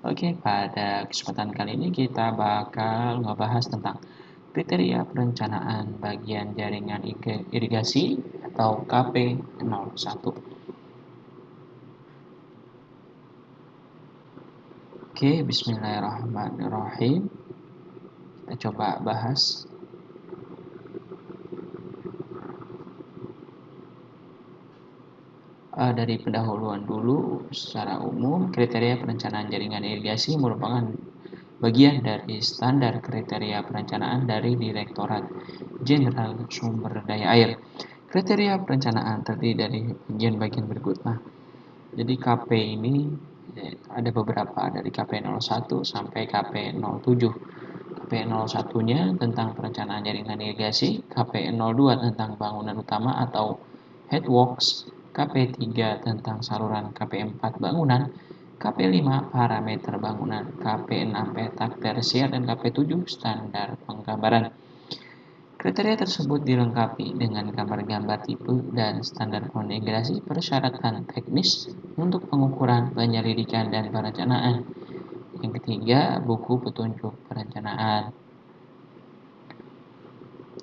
Oke, pada kesempatan kali ini kita bakal ngebahas tentang kriteria perencanaan bagian jaringan irigasi atau KP01. Oke, bismillahirrahmanirrahim. Kita coba bahas. Dari pendahuluan dulu, secara umum, kriteria perencanaan jaringan irigasi merupakan bagian dari standar kriteria perencanaan dari Direktorat Jenderal Sumber Daya Air. Kriteria perencanaan terdiri dari bagian-bagian berikut. Nah, jadi KP ini ada beberapa dari KP01 sampai KP07. KP01-nya tentang perencanaan jaringan irigasi, KP02 tentang bangunan utama atau headworks, KP3 tentang saluran, KP4 bangunan, KP5 parameter bangunan, KP6 petak tersier, dan KP7 standar penggambaran. Kriteria tersebut dilengkapi dengan gambar-gambar tipe dan standar konfigurasi persyaratan teknis untuk pengukuran, penyelidikan, dan perencanaan. Yang ketiga, buku petunjuk perencanaan.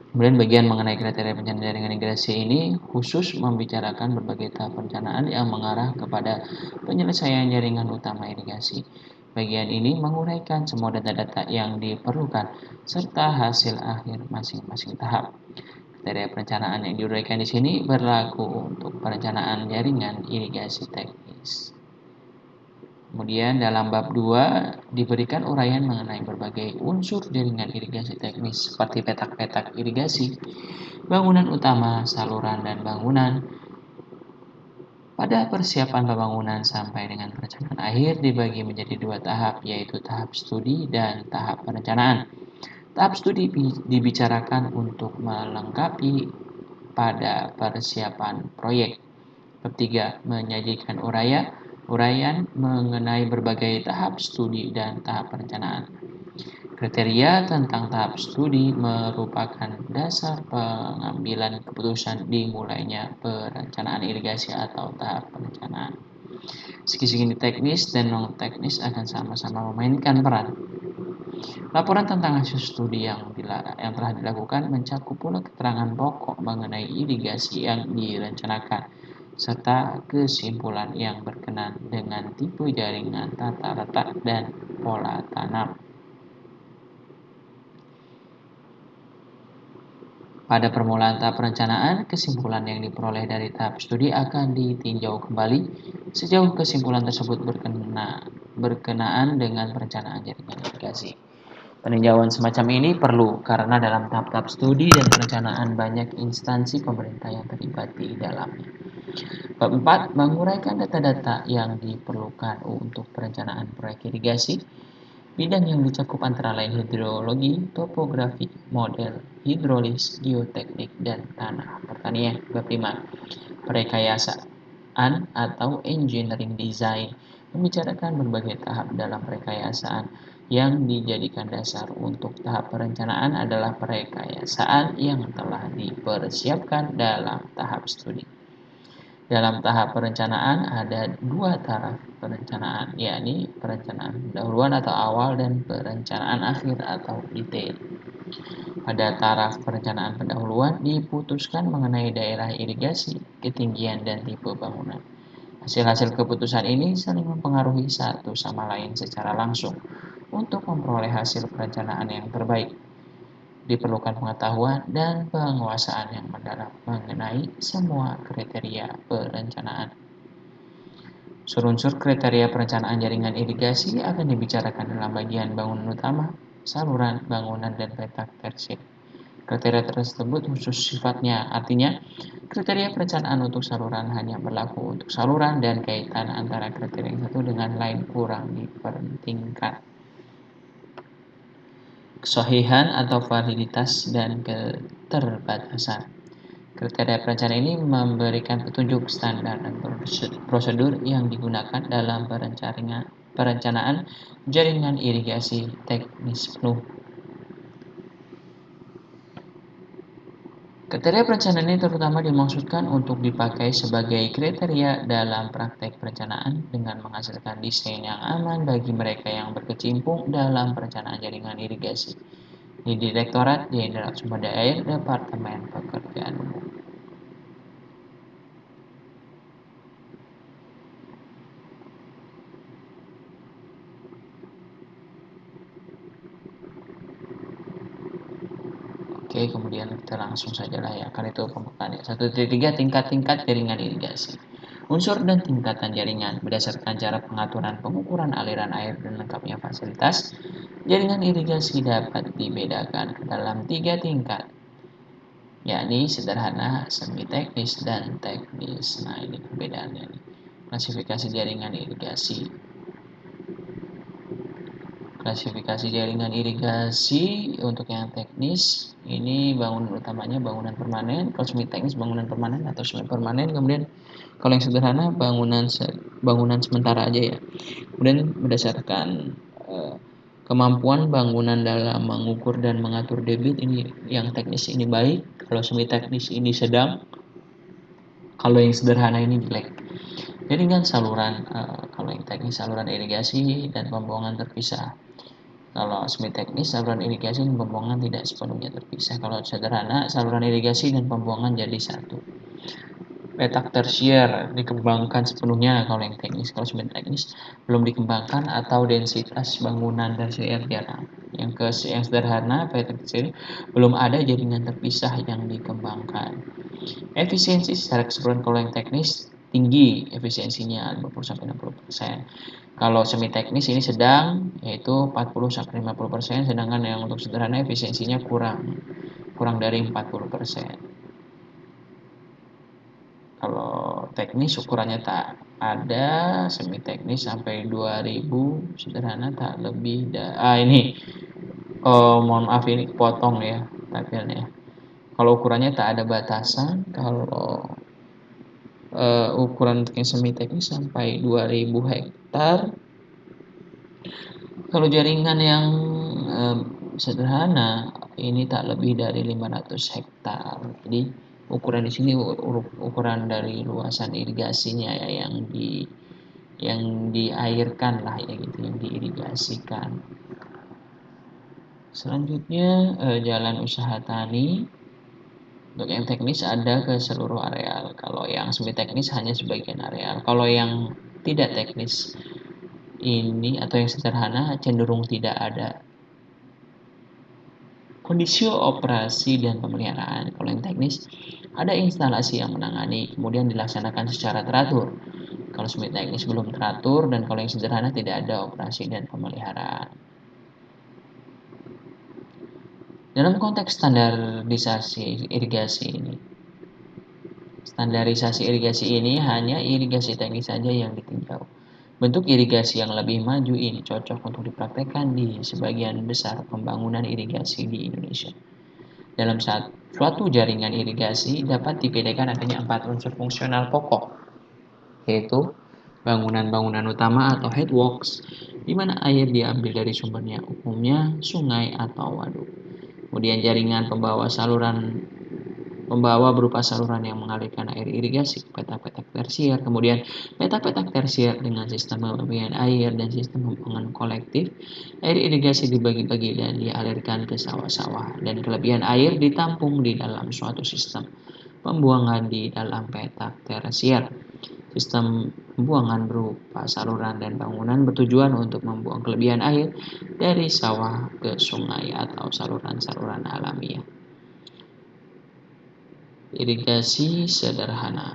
Kemudian bagian mengenai kriteria perencanaan jaringan irigasi ini khusus membicarakan berbagai tahap perencanaan yang mengarah kepada penyelesaian jaringan utama irigasi. Bagian ini menguraikan semua data-data yang diperlukan serta hasil akhir masing-masing tahap. Kriteria perencanaan yang diuraikan di sini berlaku untuk perencanaan jaringan irigasi teknis. Kemudian dalam bab 2 diberikan uraian mengenai berbagai unsur jaringan irigasi teknis seperti petak-petak irigasi, bangunan utama, saluran, dan bangunan. Pada persiapan pembangunan sampai dengan perencanaan akhir dibagi menjadi dua tahap, yaitu tahap studi dan tahap perencanaan. Tahap studi dibicarakan untuk melengkapi pada persiapan proyek. Ketiga, menyajikan uraian mengenai berbagai tahap studi dan tahap perencanaan. Kriteria tentang tahap studi merupakan dasar pengambilan keputusan dimulainya perencanaan irigasi atau tahap perencanaan. Segi-segi teknis dan non-teknis akan sama-sama memainkan peran. Laporan tentang hasil studi yang telah dilakukan mencakup pula keterangan pokok mengenai irigasi yang direncanakan, serta kesimpulan yang berkenan dengan tipe jaringan, tata letak, dan pola tanam. Pada permulaan tahap perencanaan, kesimpulan yang diperoleh dari tahap studi akan ditinjau kembali sejauh kesimpulan tersebut berkenaan dengan perencanaan jaringan irigasi. Peninjauan semacam ini perlu karena dalam tahap-tahap studi dan perencanaan banyak instansi pemerintah yang terlibat di dalamnya. Bab 4 menguraikan data-data yang diperlukan untuk perencanaan proyek irigasi. Bidang yang dicakup antara lain hidrologi, topografi, model, hidrolis, geoteknik, dan tanah pertanian. Bab 5 perekayasaan atau engineering design membicarakan berbagai tahap dalam perekayasaan. Yang dijadikan dasar untuk tahap perencanaan adalah perekayasaan yang telah dipersiapkan dalam tahap studi. Dalam tahap perencanaan ada dua taraf perencanaan, yakni perencanaan pendahuluan atau awal dan perencanaan akhir atau detail. Pada taraf perencanaan pendahuluan diputuskan mengenai daerah irigasi, ketinggian, dan tipe bangunan. Hasil-hasil keputusan ini saling mempengaruhi satu sama lain secara langsung untuk memperoleh hasil perencanaan yang terbaik. Diperlukan pengetahuan dan penguasaan yang mendalam mengenai semua kriteria perencanaan. Unsur-unsur kriteria perencanaan jaringan irigasi akan dibicarakan dalam bagian bangunan utama, saluran, bangunan, dan petak tersier. Kriteria tersebut khusus sifatnya, artinya kriteria perencanaan untuk saluran hanya berlaku untuk saluran dan kaitan antara kriteria yang satu dengan lain kurang dipentingkan. Kesahihan atau validitas dan keterbatasan. Kriteria perencanaan ini memberikan petunjuk standar dan prosedur yang digunakan dalam perencanaan jaringan irigasi teknis penuh. Kriteria perencanaan ini terutama dimaksudkan untuk dipakai sebagai kriteria dalam praktek perencanaan dengan menghasilkan desain yang aman bagi mereka yang berkecimpung dalam perencanaan jaringan irigasi di Direktorat Jenderal Sumber Daya Air Departemen Pekerjaan Umum. Oke, kemudian kita langsung saja lah ya, karena itu pembukaannya. 1.3 tingkat-tingkat jaringan irigasi. Unsur dan tingkatan jaringan berdasarkan cara pengaturan pengukuran aliran air dan lengkapnya fasilitas. Jaringan irigasi dapat dibedakan ke dalam 3 tingkat, yakni sederhana, semi teknis, dan teknis. Nah, ini perbedaannya nih. Klasifikasi jaringan irigasi. Klasifikasi jaringan irigasi untuk yang teknis ini bangunan utamanya bangunan permanen, kalau semi teknis bangunan permanen atau semi permanen, kemudian kalau yang sederhana bangunan sementara aja ya. Kemudian berdasarkan kemampuan bangunan dalam mengukur dan mengatur debit, ini yang teknis ini baik, kalau semi teknis ini sedang, kalau yang sederhana ini jelek. Jaringan saluran, kalau yang teknis saluran irigasi dan pembuangan terpisah. Kalau semi teknis, saluran irigasi dan pembuangan tidak sepenuhnya terpisah. Kalau sederhana, saluran irigasi dan pembuangan jadi satu. Petak tersier dikembangkan sepenuhnya kalau yang teknis. Kalau semi teknis belum dikembangkan atau densitas bangunan tersier jarang. Yang sederhana, petak tersier belum ada jaringan terpisah yang dikembangkan. Efisiensi secara keseluruhan kalau yang teknis tinggi, efisiensinya 50-60%. Kalau semi teknis ini sedang, yaitu 40-50%, sedangkan yang untuk sederhana efisiensinya kurang dari 40%. Kalau teknis ukurannya tak ada, semi teknis sampai 2000, sederhana tak lebih ini mohon maaf ini potong ya tabelnya. Kalau ukurannya tak ada batasan, kalau ukuran untuk yang semi teknis sampai 2000 hektar. Kalau jaringan yang sederhana ini tak lebih dari 500 hektar. Jadi ukuran di sini ukuran dari luasan irigasinya ya, yang diairkan lah ya gitu, yang diirigasikan. Selanjutnya jalan usaha tani. Untuk yang teknis ada ke seluruh areal. Kalau yang semi teknis hanya sebagian areal. Kalau yang tidak teknis ini atau yang sederhana cenderung tidak ada. Kondisi operasi dan pemeliharaan. Kalau yang teknis ada instalasi yang menangani, kemudian dilaksanakan secara teratur. Kalau semi teknis belum teratur, dan kalau yang sederhana tidak ada operasi dan pemeliharaan. Dalam konteks standarisasi irigasi ini, hanya irigasi teknis saja yang ditinjau. Bentuk irigasi yang lebih maju ini cocok untuk dipraktekkan di sebagian besar pembangunan irigasi di Indonesia. Dalam suatu jaringan irigasi dapat dibedakan adanya 4 unsur fungsional pokok, yaitu bangunan-bangunan utama atau headworks, di mana air diambil dari sumbernya, umumnya sungai atau waduk. Kemudian jaringan pembawa berupa saluran yang mengalirkan air irigasi, petak-petak tersier, kemudian petak-petak tersier dengan sistem pembagian air dan sistem pembuangan kolektif. Air irigasi dibagi-bagi dan dialirkan ke sawah-sawah, dan kelebihan air ditampung di dalam suatu sistem pembuangan di dalam petak tersier. Sistem pembuangan berupa saluran dan bangunan bertujuan untuk membuang kelebihan air dari sawah ke sungai atau saluran-saluran alamiah. Irigasi sederhana.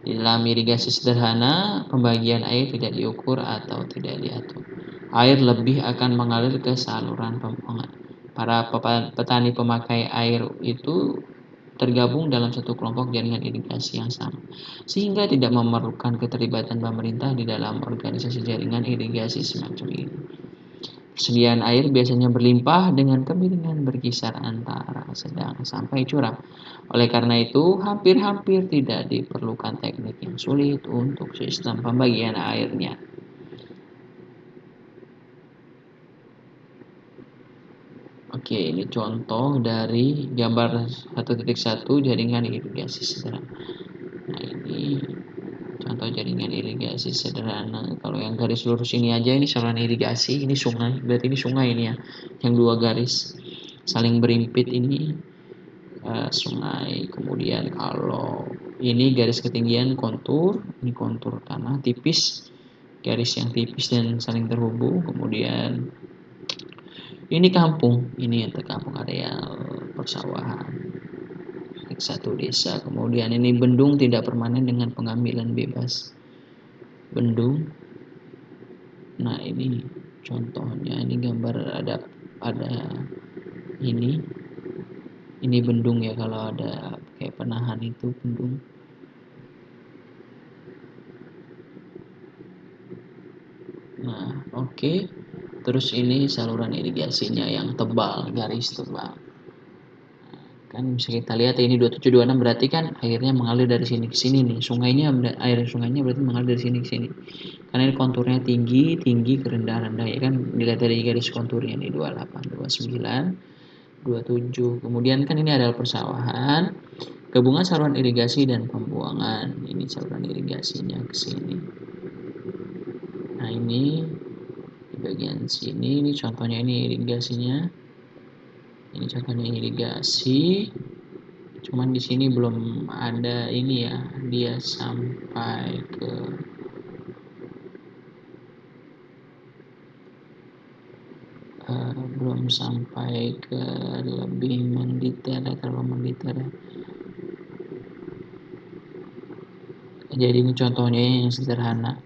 Di dalam irigasi sederhana, pembagian air tidak diukur atau tidak diatur. Air lebih akan mengalir ke saluran pembuangan. Para petani pemakai air itu tergabung dalam satu kelompok jaringan irigasi yang sama, sehingga tidak memerlukan keterlibatan pemerintah di dalam organisasi jaringan irigasi semacam ini. Persediaan air biasanya berlimpah dengan kemiringan berkisar antara sedang sampai curam. Oleh karena itu, hampir-hampir tidak diperlukan teknik yang sulit untuk sistem pembagian airnya. Oke, Oke, ini contoh dari gambar 1.1 jaringan irigasi sederhana. Nah, ini contoh jaringan irigasi sederhana. Kalau yang garis lurus ini aja, ini saluran irigasi, ini sungai. Berarti ini sungai ini ya. Yang dua garis saling berimpit ini sungai. Kemudian kalau ini garis ketinggian kontur, ini kontur tanah tipis, garis yang tipis dan saling terhubung. Kemudian ini kampung, ini untuk kampung areal persawahan. Satu desa. Kemudian ini bendung tidak permanen dengan pengambilan bebas. Bendung. Nah, ini contohnya, ini gambar ada ini. Ini bendung ya, kalau ada kayak penahan itu bendung. Nah, oke. Terus ini saluran irigasinya yang tebal, garis tebal. Kan bisa kita lihat ini 2726 berarti kan airnya mengalir dari sini ke sini nih. Air sungainya berarti mengalir dari sini ke sini. Karena ini konturnya tinggi ke rendah ya kan, dilihat dari garis konturnya nih 28, 29, 27. Kemudian kan ini adalah persawahan. Gabungan saluran irigasi dan pembuangan. Ini saluran irigasinya ke sini. Nah, ini di bagian sini, ini contohnya, ini irigasinya. Ini contohnya irigasi. Cuman di sini belum ada ini ya, dia sampai ke belum sampai ke lebih mendetail, terlalu mendetail. Jadi ini contohnya yang sederhana.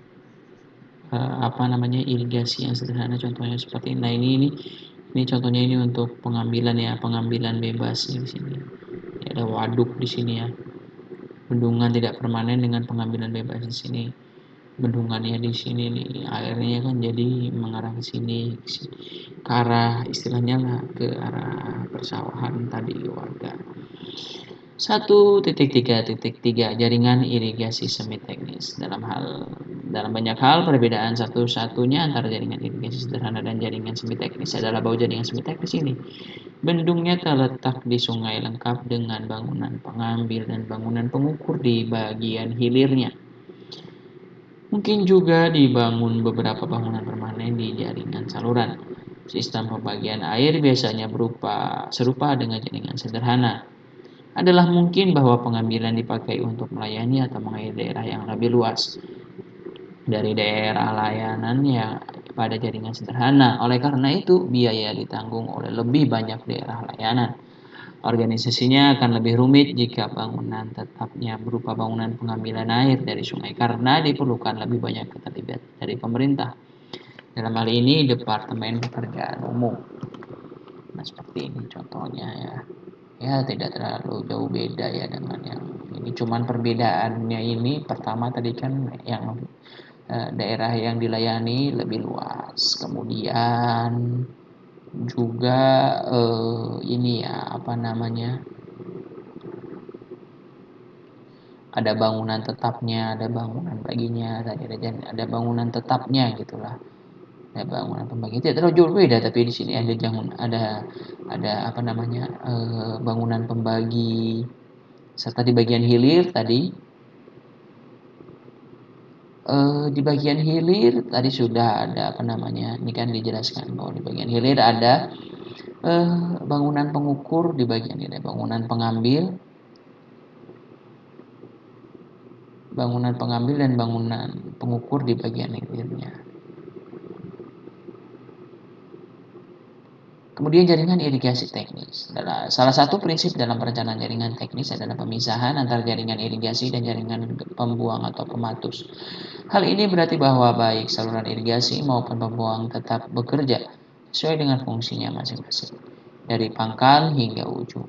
Irigasi yang sederhana contohnya seperti ini. Nah, ini contohnya ini untuk pengambilan ya, pengambilan bebas di sini. Ada waduk di sini ya. Bendungan tidak permanen dengan pengambilan bebas di sini. Bendungannya di sini nih, airnya kan jadi mengarah ke sini, ke arah istilahnya lah, ke arah persawahan tadi warga. 1.3.3 jaringan irigasi semi teknis. Dalam banyak hal, perbedaan satu-satunya antara jaringan irigasi sederhana dan jaringan semi teknis adalah bahwa jaringan semi teknis ini bendungnya terletak di sungai lengkap dengan bangunan pengambil dan bangunan pengukur di bagian hilirnya. Mungkin juga dibangun beberapa bangunan permanen di jaringan saluran. Sistem pembagian air biasanya serupa dengan jaringan sederhana. Adalah mungkin bahwa pengambilan dipakai untuk melayani atau mengairi daerah yang lebih luas dari daerah layanan yang pada jaringan sederhana. Oleh karena itu, biaya ditanggung oleh lebih banyak daerah layanan. Organisasinya akan lebih rumit jika bangunan tetapnya berupa bangunan pengambilan air dari sungai karena diperlukan lebih banyak keterlibatan dari pemerintah. Dalam hal ini, Departemen Pekerjaan Umum. Nah, seperti ini contohnya ya. Ya, tidak terlalu jauh beda ya dengan yang ini. Cuman perbedaannya ini, pertama tadi kan yang daerah yang dilayani lebih luas. Kemudian juga ini ya, ada bangunan tetapnya, ada bangunan baginya, tadi ada bangunan tetapnya gitulah. Ada bangunan pembagi, tidak terlalu jauh beda, tapi di sini bangunan pembagi, serta di bagian hilir tadi. Di bagian hilir tadi sudah ada ini kan dijelaskan bahwa di bagian hilir ada bangunan pengukur, di bagian ini bangunan pengambil dan bangunan pengukur di bagian hilirnya. Kemudian jaringan irigasi teknis. Salah satu prinsip dalam perencanaan jaringan teknis adalah pemisahan antara jaringan irigasi dan jaringan pembuang atau pematus. Hal ini berarti bahwa baik saluran irigasi maupun pembuang tetap bekerja sesuai dengan fungsinya masing-masing, dari pangkal hingga ujung.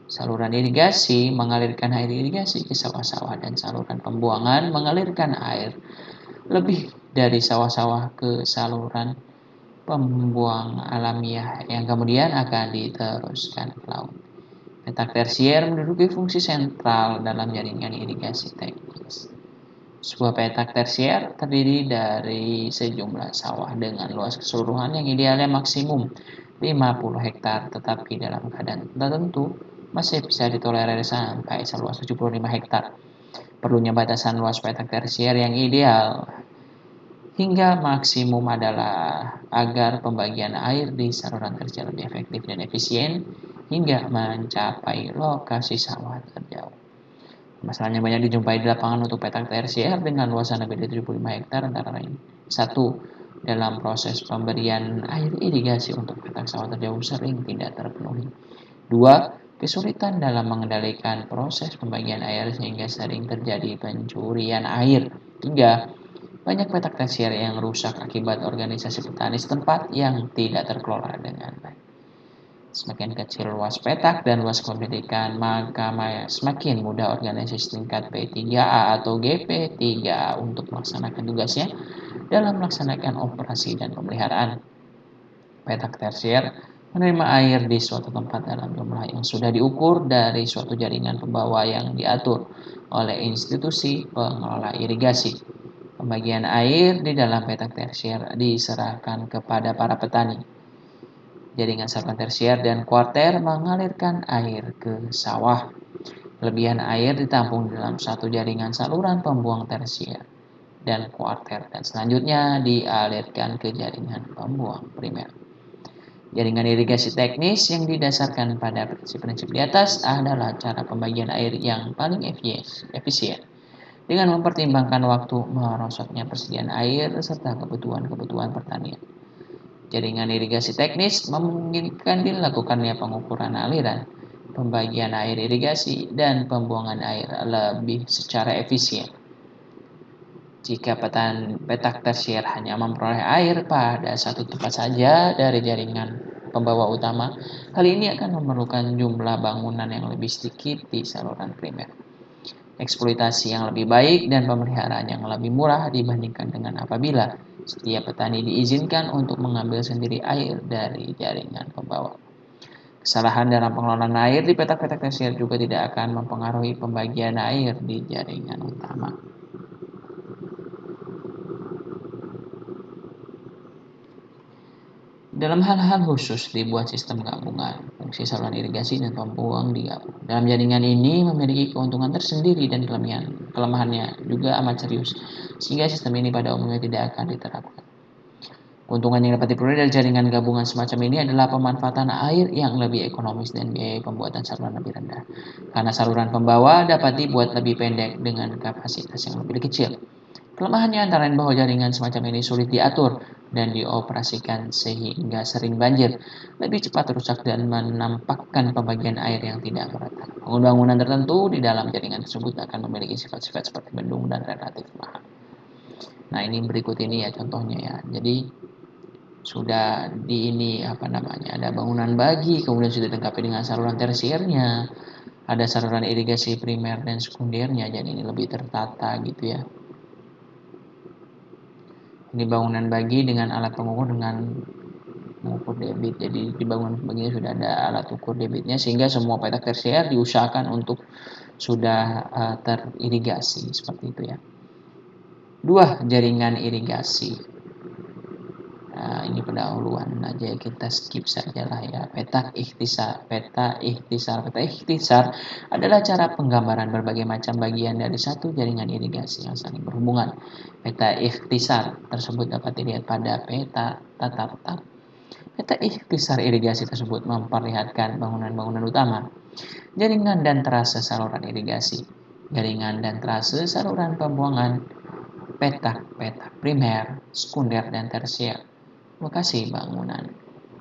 Saluran irigasi mengalirkan air irigasi ke sawah-sawah dan saluran pembuangan mengalirkan air lebih dari sawah-sawah ke saluran pembuang alamiah yang kemudian akan diteruskan ke laut. Petak tersier menduduki fungsi sentral dalam jaringan irigasi teknis. Sebuah petak tersier terdiri dari sejumlah sawah dengan luas keseluruhan yang idealnya maksimum 50 hektar, tetapi dalam keadaan tertentu masih bisa ditolerir sampai seluas 75 hektar. Perlunya batasan luas petak tersier yang ideal hingga maksimum adalah agar pembagian air di saluran tersier lebih efektif dan efisien hingga mencapai lokasi sawah terjauh. Masalahnya banyak dijumpai di lapangan untuk petak tersier dengan luasan lebih dari 75 hektar antara lain. 1. Dalam proses pemberian air irigasi untuk petak sawah terjauh sering tidak terpenuhi. 2. Kesulitan dalam mengendalikan proses pembagian air sehingga sering terjadi pencurian air. 3. Banyak petak tersier yang rusak akibat organisasi petani setempat yang tidak terkelola dengan baik. Semakin kecil luas petak dan luas kepemilikan, maka semakin mudah organisasi tingkat P3A atau GP3A untuk melaksanakan tugasnya dalam melaksanakan operasi dan pemeliharaan. Petak tersier menerima air di suatu tempat dalam jumlah yang sudah diukur dari suatu jaringan pembawa yang diatur oleh institusi pengelola irigasi. Pembagian air di dalam petak tersier diserahkan kepada para petani. Jaringan saluran tersier dan kuarter mengalirkan air ke sawah. Kelebihan air ditampung dalam satu jaringan saluran pembuang tersier dan kuarter dan selanjutnya dialirkan ke jaringan pembuang primer. Jaringan irigasi teknis yang didasarkan pada prinsip-prinsip di atas adalah cara pembagian air yang paling efisien dengan mempertimbangkan waktu merosotnya persediaan air serta kebutuhan pertanian. Jaringan irigasi teknis memungkinkan dilakukannya pengukuran aliran, pembagian air irigasi, dan pembuangan air lebih secara efisien. Jika petak tersier hanya memperoleh air pada satu tempat saja dari jaringan pembawa utama, hal ini akan memerlukan jumlah bangunan yang lebih sedikit di saluran primer, eksploitasi yang lebih baik, dan pemeliharaan yang lebih murah dibandingkan dengan apabila setiap petani diizinkan untuk mengambil sendiri air dari jaringan pembawa. Kesalahan dalam pengelolaan air di petak-petak tersier juga tidak akan mempengaruhi pembagian air di jaringan utama. Dalam hal-hal khusus dibuat sistem gabungan, fungsi saluran irigasi dan pembuang digabung. Dalam jaringan ini memiliki keuntungan tersendiri dan kelemahannya juga amat serius, sehingga sistem ini pada umumnya tidak akan diterapkan. Keuntungan yang dapat diperoleh dari jaringan gabungan semacam ini adalah pemanfaatan air yang lebih ekonomis dan biaya pembuatan saluran lebih rendah. Karena saluran pembawa dapat dibuat lebih pendek dengan kapasitas yang lebih kecil. Kelemahannya antara lain bahwa jaringan semacam ini sulit diatur dan dioperasikan sehingga sering banjir, lebih cepat rusak dan menampakkan pembagian air yang tidak merata. Bangunan tertentu di dalam jaringan tersebut akan memiliki sifat-sifat seperti bendung dan relatif mahal. Nah, ini berikut ini ya contohnya ya. Jadi sudah ada bangunan bagi, kemudian sudah dilengkapi dengan saluran tersiernya, ada saluran irigasi primer dan sekundernya, jadi ini lebih tertata gitu ya. Ini bangunan bagi dengan alat pengukur dengan mengukur debit. Jadi di bangunan begini sudah ada alat ukur debitnya sehingga semua petak tersier diusahakan untuk sudah teririgasi seperti itu ya. 2. Jaringan irigasi. Nah, ini pendahuluan aja kita skip saja lah ya. Peta ikhtisar adalah cara penggambaran berbagai macam bagian dari satu jaringan irigasi yang saling berhubungan. Peta ikhtisar tersebut dapat dilihat pada peta tata letak. Peta ikhtisar irigasi tersebut memperlihatkan bangunan-bangunan utama, jaringan dan trase saluran irigasi, jaringan dan trase saluran pembuangan, petak-petak primer, sekunder dan tersier, lokasi bangunan,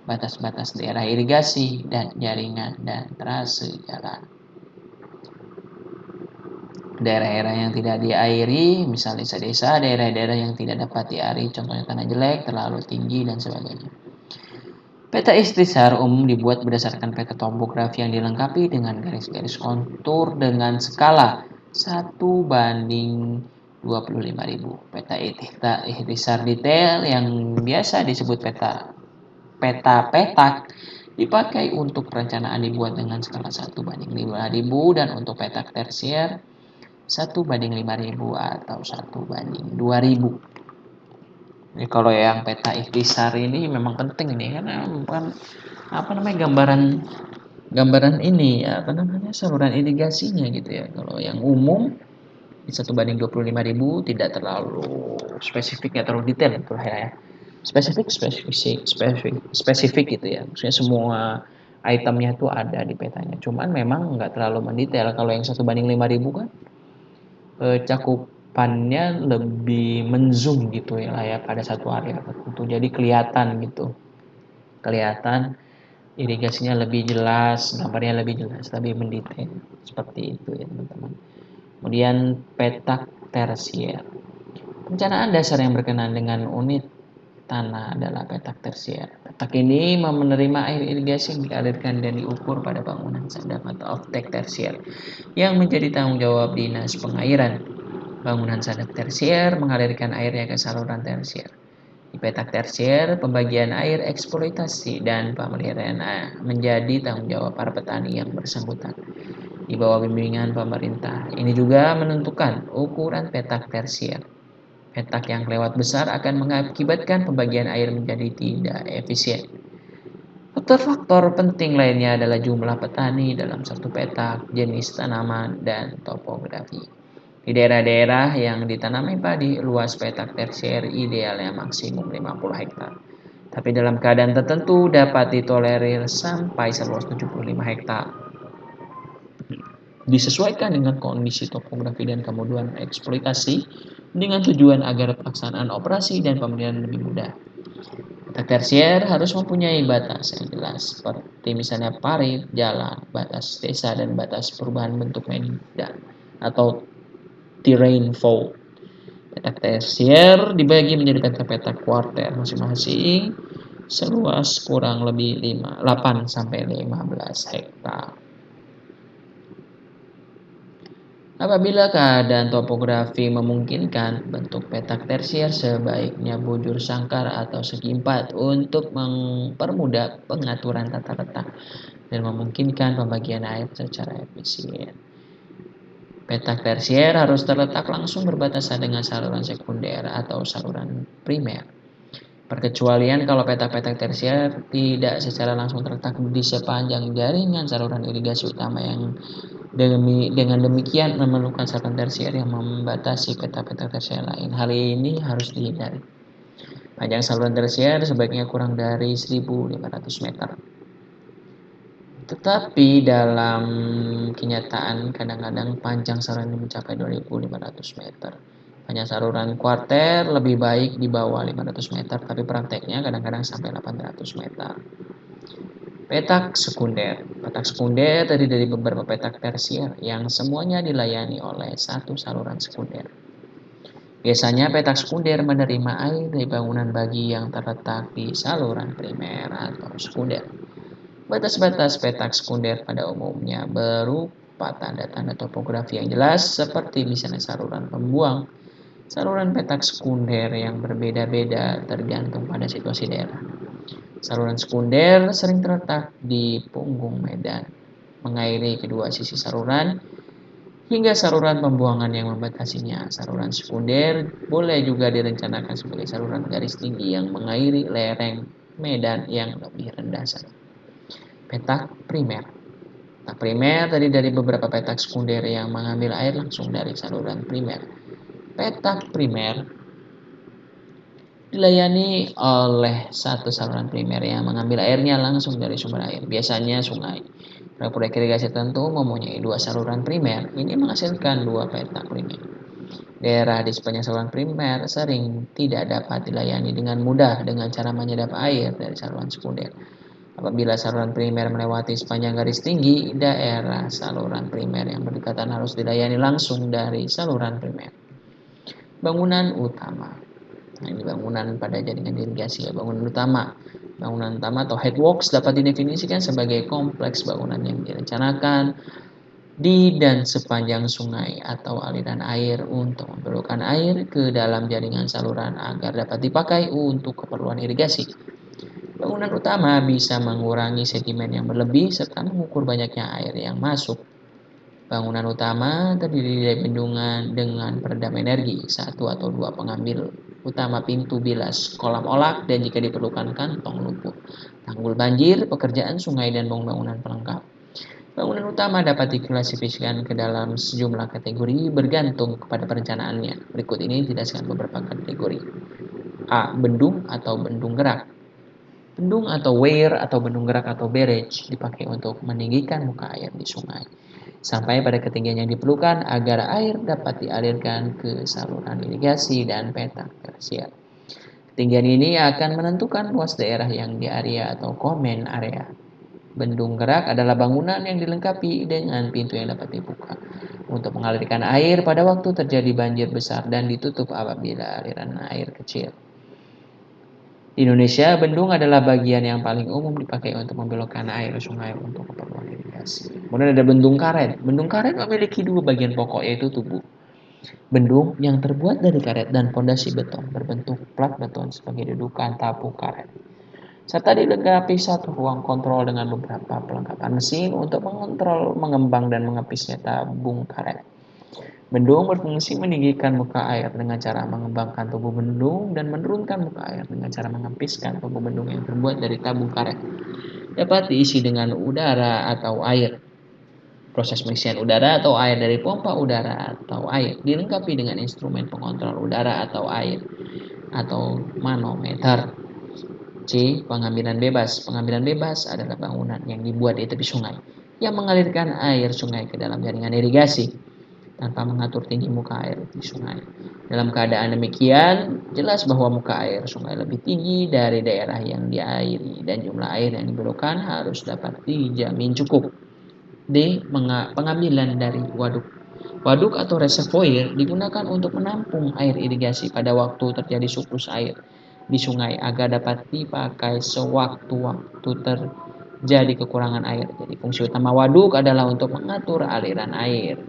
batas-batas daerah irigasi, dan jaringan dan trase jalan. Daerah-daerah yang tidak diairi, misalnya desa-desa, daerah-daerah yang tidak dapat diairi, contohnya tanah jelek, terlalu tinggi, dan sebagainya. Peta ikhtisar umum dibuat berdasarkan peta topografi yang dilengkapi dengan garis-garis kontur dengan skala 1:25.000. Peta ikhtisar detail yang biasa disebut peta petak dipakai untuk perencanaan dibuat dengan skala 1:5.000 dan untuk petak tersier 1:5.000 atau 1:2.000. Jadi kalau yang peta ikhtisar ini memang penting nih karena bukan gambaran ini saluran irigasinya gitu ya. Kalau yang umum di 1:25.000 tidak terlalu spesifik, ya terlalu detail gitu ya. Spesifik gitu ya. Maksudnya semua itemnya itu ada di petanya. Cuman memang nggak terlalu mendetail. Kalau yang 1:5.000 kan cakupannya lebih menzoom gitu ya pada satu area tertentu. Jadi kelihatan irigasinya lebih jelas, gambarnya lebih jelas, lebih mendetail. Seperti itu ya teman-teman. Kemudian petak tersier. Perencanaan dasar yang berkenaan dengan unit tanah adalah petak tersier. Petak ini menerima air irigasi yang dialirkan dan diukur pada bangunan sadap atau offtake tersier yang menjadi tanggung jawab dinas pengairan. Bangunan sadap tersier mengalirkan airnya ke saluran tersier. Di petak tersier, pembagian air eksploitasi dan pemeliharaan menjadi tanggung jawab para petani yang bersangkutan di bawah bimbingan pemerintah. Ini juga menentukan ukuran petak tersier. Petak yang kelewat besar akan mengakibatkan pembagian air menjadi tidak efisien. Faktor-faktor penting lainnya adalah jumlah petani dalam satu petak, jenis tanaman, dan topografi. Di daerah-daerah yang ditanami padi, luas petak tersier idealnya maksimum 50 hektar. Tapi dalam keadaan tertentu dapat ditolerir sampai seluas 75 hektar. Disesuaikan dengan kondisi topografi dan kemudahan eksploitasi dengan tujuan agar pelaksanaan operasi dan pemeliharaan lebih mudah. Petak tersier harus mempunyai batas yang jelas, seperti misalnya parit, jalan, batas desa, dan batas perubahan bentuk medan atau terrain fault. Petak tersier dibagi menjadi petak-petak kuarter masing-masing seluas kurang lebih 8-15 hektar. Apabila keadaan topografi memungkinkan, bentuk petak tersier sebaiknya bujur sangkar atau segi empat untuk mempermudah pengaturan tata letak dan memungkinkan pembagian air secara efisien. Petak tersier harus terletak langsung berbatasan dengan saluran sekunder atau saluran primer. Perkecualian kalau petak-petak tersier tidak secara langsung terletak di sepanjang jaringan saluran irigasi utama yang dengan demikian memerlukan saluran tersier yang membatasi petak-petak tersier lain. Hal ini harus dihindari. Panjang saluran tersier sebaiknya kurang dari 1.500 meter. Tetapi dalam kenyataan kadang-kadang panjang saluran ini mencapai 2.500 meter. Panjang saluran kuarter lebih baik di bawah 500 meter, tapi prakteknya kadang-kadang sampai 800 meter. Petak sekunder. Petak sekunder terdiri dari beberapa petak tersier yang semuanya dilayani oleh satu saluran sekunder. Biasanya petak sekunder menerima air dari bangunan bagi yang terletak di saluran primer atau sekunder. Batas-batas petak sekunder pada umumnya berupa tanda-tanda topografi yang jelas seperti misalnya saluran pembuang. Saluran petak sekunder yang berbeda-beda tergantung pada situasi daerah. Saluran sekunder sering terletak di punggung medan, mengairi kedua sisi saluran, hingga saluran pembuangan yang membatasinya. Saluran sekunder boleh juga direncanakan sebagai saluran garis tinggi yang mengairi lereng medan yang lebih rendah saja. Petak primer. Petak primer terdiri dari beberapa petak sekunder yang mengambil air langsung dari saluran primer. Petak primer dilayani oleh satu saluran primer yang mengambil airnya langsung dari sumber air, biasanya sungai. Proyek irigasi tertentu mempunyai dua saluran primer, ini menghasilkan dua petak primer. Daerah di sepanjang saluran primer sering tidak dapat dilayani dengan mudah dengan cara menyedap air dari saluran sekunder. Apabila saluran primer melewati sepanjang garis tinggi, daerah saluran primer yang berdekatan harus dilayani langsung dari saluran primer. Bangunan utama. Nah, ini bangunan pada jaringan irigasi ya. Bangunan utama atau headworks dapat didefinisikan sebagai kompleks bangunan yang direncanakan di dan sepanjang sungai atau aliran air untuk membelokkan air ke dalam jaringan saluran agar dapat dipakai untuk keperluan irigasi. Bangunan utama bisa mengurangi sedimen yang berlebih serta mengukur banyaknya air yang masuk. Bangunan utama terdiri dari bendungan dengan peredam energi, satu atau dua pengambil utama, pintu bilas, kolam olak, dan jika diperlukan kantong lumpur. Tanggul banjir, pekerjaan sungai, dan bangunan pelengkap. Bangunan utama dapat diklasifikasikan ke dalam sejumlah kategori bergantung kepada perencanaannya. Berikut ini dijelaskan beberapa kategori. A. Bendung atau bendung gerak. Bendung atau weir atau bendung gerak atau barrage dipakai untuk meninggikan muka air di sungai sampai pada ketinggian yang diperlukan agar air dapat dialirkan ke saluran irigasi dan petak tersier. Ketinggian ini akan menentukan luas daerah yang di area atau common area. Bendung gerak adalah bangunan yang dilengkapi dengan pintu yang dapat dibuka untuk mengalirkan air pada waktu terjadi banjir besar dan ditutup apabila aliran air kecil. Di Indonesia, bendung adalah bagian yang paling umum dipakai untuk membelokkan air sungai untuk keperluan irigasi. Kemudian ada bendung karet. Bendung karet memiliki dua bagian pokok, yaitu tubuh bendung yang terbuat dari karet dan fondasi beton berbentuk plat beton sebagai dudukan tabung karet, serta dilengkapi satu ruang kontrol dengan beberapa perlengkapan mesin untuk mengontrol, mengembang, dan mengepisnya tabung karet. Bendung berfungsi meninggikan muka air dengan cara mengembangkan tubuh bendung dan menurunkan muka air dengan cara mengepiskan tubuh bendung yang terbuat dari tabung karet. Dapat diisi dengan udara atau air. Proses pengisian udara atau air dari pompa udara atau air dilengkapi dengan instrumen pengontrol udara atau air atau manometer. C. Pengambilan bebas. Pengambilan bebas adalah bangunan yang dibuat di tepi sungai yang mengalirkan air sungai ke dalam jaringan irigasi tanpa mengatur tinggi muka air di sungai. Dalam keadaan demikian, jelas bahwa muka air sungai lebih tinggi dari daerah yang diairi dan jumlah air yang dibelokkan harus dapat dijamin cukup. D. Pengambilan dari waduk. Waduk atau reservoir digunakan untuk menampung air irigasi pada waktu terjadi surplus air di sungai agar dapat dipakai sewaktu-waktu terjadi kekurangan air. Jadi fungsi utama waduk adalah untuk mengatur aliran air.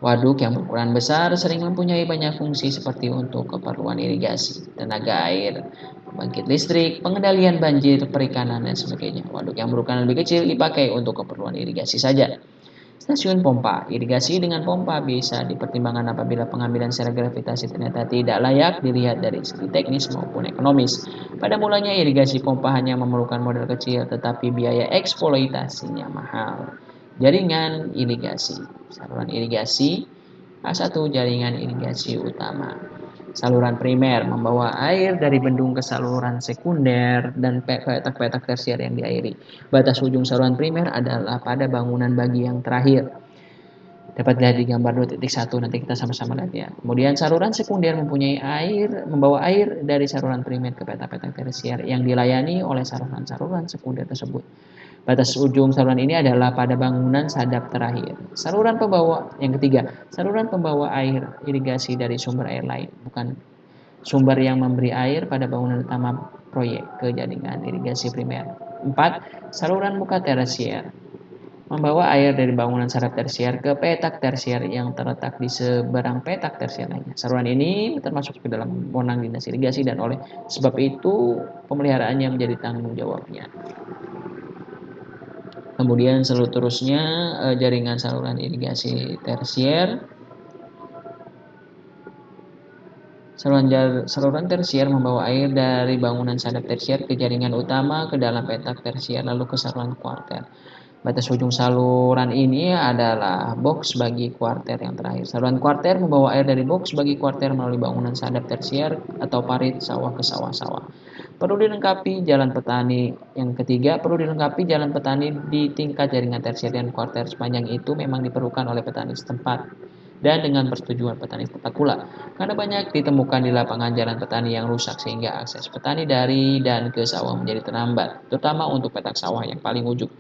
Waduk yang berukuran besar sering mempunyai banyak fungsi seperti untuk keperluan irigasi, tenaga air, pembangkit listrik, pengendalian banjir, perikanan, dan sebagainya. Waduk yang berukuran lebih kecil dipakai untuk keperluan irigasi saja. Stasiun pompa. Irigasi dengan pompa bisa dipertimbangkan apabila pengambilan secara gravitasi ternyata tidak layak dilihat dari segi teknis maupun ekonomis. Pada mulanya irigasi pompa hanya memerlukan modal kecil tetapi biaya eksploitasinya mahal. Jaringan irigasi. Saluran irigasi. A1. Jaringan irigasi utama. Saluran primer membawa air dari bendung ke saluran sekunder dan petak-petak tersier yang diairi. Batas ujung saluran primer adalah pada bangunan bagi yang terakhir. Dapat dilihat di gambar 2.1, nanti kita sama-sama lihat ya. Kemudian saluran sekunder membawa air dari saluran primer ke petak-petak tersier yang dilayani oleh saluran-saluran sekunder tersebut. Batas ujung saluran ini adalah pada bangunan sadap terakhir. Saluran pembawa yang ketiga, saluran pembawa air irigasi dari sumber air lain, bukan sumber yang memberi air pada bangunan utama proyek ke jaringan irigasi primer. 4. Saluran muka tersier membawa air dari bangunan sadap tersier ke petak tersier yang terletak di seberang petak tersier lainnya. Saluran ini termasuk ke dalam wewenang dinas irigasi dan oleh sebab itu pemeliharaannya menjadi tanggung jawabnya. Kemudian seterusnya jaringan saluran irigasi tersier. Saluran tersier membawa air dari bangunan sadap tersier ke jaringan utama ke dalam petak tersier lalu ke saluran kuarter. Batas ujung saluran ini adalah box bagi kuarter yang terakhir. Saluran kuarter membawa air dari box bagi kuarter melalui bangunan sadap tersier atau parit sawah ke sawah-sawah. Perlu dilengkapi jalan petani. Yang ketiga, perlu dilengkapi jalan petani di tingkat jaringan tersier dan kuarter. Sepanjang itu memang diperlukan oleh petani setempat dan dengan persetujuan petani setempat pula. Karena banyak ditemukan di lapangan jalan petani yang rusak sehingga akses petani dari dan ke sawah menjadi terhambat, terutama untuk petak sawah yang paling ujung.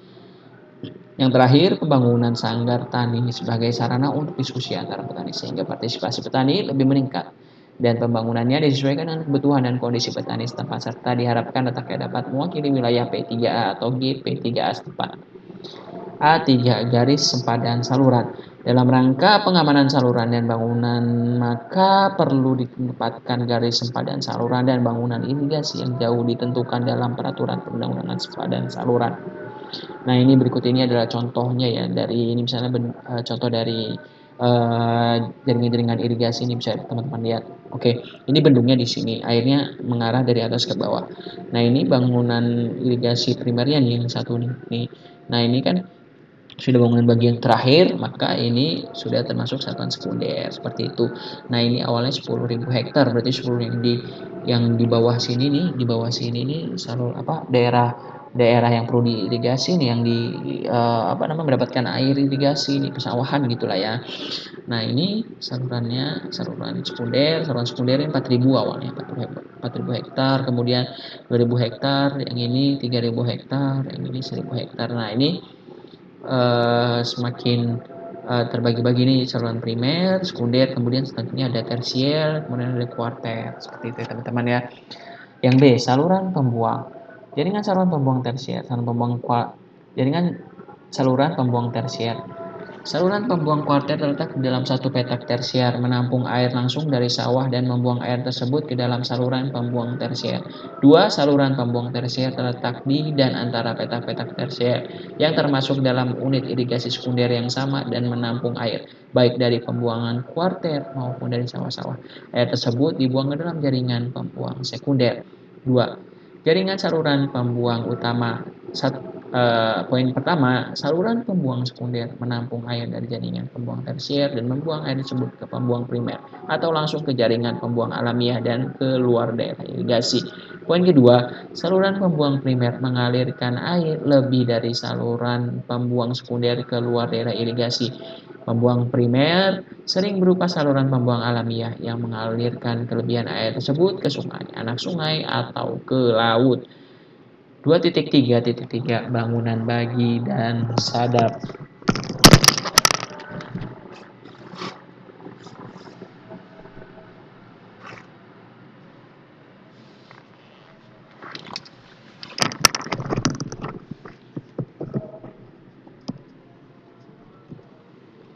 Yang terakhir, pembangunan sanggar tani sebagai sarana untuk diskusi antara petani sehingga partisipasi petani lebih meningkat dan pembangunannya disesuaikan dengan kebutuhan dan kondisi petani setempat serta diharapkan letaknya dapat mewakili wilayah P3A atau GP3A setempat. A3. Garis sempadan saluran. Dalam rangka pengamanan saluran dan bangunan, maka perlu ditempatkan garis sempadan saluran dan bangunan irigasi yang jauh ditentukan dalam peraturan perundang-undangan sempadan saluran. Nah, ini berikut ini adalah contohnya ya dari ini misalnya contoh dari jaringan-jaringan irigasi ini bisa teman-teman lihat. Oke, ini bendungnya di sini, airnya mengarah dari atas ke bawah. Nah, ini bangunan irigasi primernya nih yang satu nih. Nah, ini kan sudah bangunan bagian terakhir, maka ini sudah termasuk satuan sekunder seperti itu. Nah, ini awalnya 10.000 hektar, berarti 10 yang di bawah sini nih, di bawah sini nih salur daerah yang perlu diirigasi nih, yang di mendapatkan air irigasi nih, pesawahan gitulah ya. Nah, ini saluran sekunder ini 4.000 awalnya, 4.000 hektar, kemudian 2.000 hektar, yang ini 3.000 hektar, yang ini 1.000 hektar. Nah, ini semakin terbagi-bagi nih saluran primer, sekunder, kemudian selanjutnya ada tersier, kemudian ada kuarter, seperti itu ya teman-teman ya. Yang B, saluran pembuang. Jaringan saluran pembuang tersier, jaringan saluran pembuang tersier. Saluran pembuang kuarter terletak di dalam satu petak tersier, menampung air langsung dari sawah dan membuang air tersebut ke dalam saluran pembuang tersier. Dua saluran pembuang tersier terletak di dan antara petak-petak tersier yang termasuk dalam unit irigasi sekunder yang sama dan menampung air, baik dari pembuangan kuarter maupun dari sawah-sawah. Air tersebut dibuang ke dalam jaringan pembuang sekunder. Dua, jaringan saluran pembuang utama. Poin pertama, saluran pembuang sekunder menampung air dari jaringan pembuang tersier dan membuang air tersebut ke pembuang primer atau langsung ke jaringan pembuang alamiah dan ke luar daerah irigasi. Poin kedua, saluran pembuang primer mengalirkan air lebih dari saluran pembuang sekunder ke luar daerah irigasi. Pembuang primer sering berupa saluran pembuang alamiah yang mengalirkan kelebihan air tersebut ke sungai, anak sungai, atau ke laut. 2.3.3 Bangunan bagi dan sadap.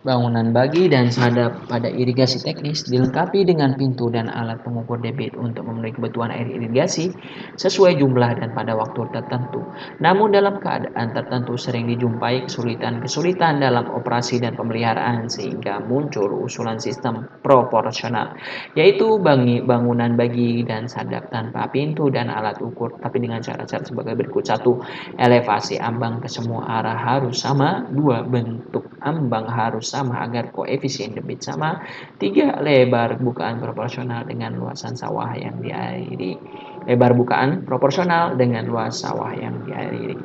Bangunan bagi dan sadap pada irigasi teknis dilengkapi dengan pintu dan alat pengukur debit untuk memenuhi kebutuhan air irigasi sesuai jumlah dan pada waktu tertentu. Namun dalam keadaan tertentu sering dijumpai kesulitan-kesulitan dalam operasi dan pemeliharaan sehingga muncul usulan sistem proporsional, yaitu bangunan bagi dan sadap tanpa pintu dan alat ukur tapi dengan syarat-syarat sebagai berikut. 1. Elevasi ambang ke semua arah harus sama. 2. Bentuk ambang harus sama agar koefisien debit sama. 3. Lebar bukaan proporsional dengan luasan sawah yang diairi. Lebar bukaan proporsional dengan luas sawah yang diairi.